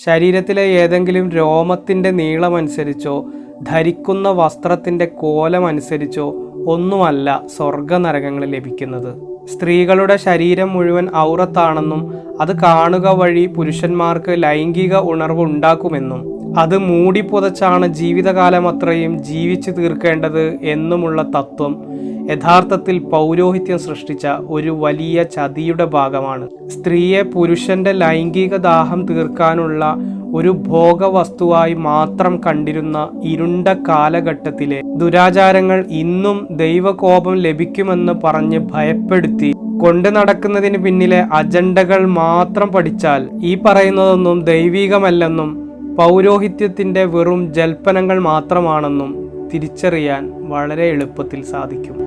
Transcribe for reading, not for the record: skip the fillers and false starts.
ശരീരത്തിലെ ഏതെങ്കിലും രോമത്തിൻ്റെ നീളമനുസരിച്ചോ ധരിക്കുന്ന വസ്ത്രത്തിൻ്റെ കോലമനുസരിച്ചോ ഒന്നുമല്ല സ്വർഗനരകങ്ങൾ ലഭിക്കുന്നത്. സ്ത്രീകളുടെ ശരീരം മുഴുവൻ ഔറത്താണെന്നും അത് കാണുക വഴി പുരുഷന്മാർക്ക് ലൈംഗിക ഉണർവ് ഉണ്ടാക്കുമെന്നും അത് മൂടിപ്പുതച്ചാണ് ജീവിതകാലം അത്രയും ജീവിച്ചു തീർക്കേണ്ടത് എന്നുമുള്ള തത്വം യഥാർത്ഥത്തിൽ പൗരോഹിത്യം സൃഷ്ടിച്ച ഒരു വലിയ ചതിയുടെ ഭാഗമാണ്. സ്ത്രീയെ പുരുഷന്റെ ലൈംഗിക ദാഹം തീർക്കാനുള്ള ഒരു ഭോഗവസ്തുവായി മാത്രം കണ്ടിരുന്ന ഇരുണ്ട കാലഘട്ടത്തിലെ ദുരാചാരങ്ങൾ ഇന്നും ദൈവകോപം ലഭിക്കുമെന്ന് പറഞ്ഞ് ഭയപ്പെടുത്തി കൊണ്ടു നടക്കുന്നതിന് പിന്നിലെ അജണ്ടകൾ മാത്രം പഠിച്ചാൽ ഈ പറയുന്നതൊന്നും ദൈവികമല്ലെന്നും പൗരോഹിത്യത്തിന്റെ വെറും ജൽപ്പനങ്ങൾ മാത്രമാണെന്നും തിരിച്ചറിയാൻ വളരെ എളുപ്പത്തിൽ സാധിക്കും.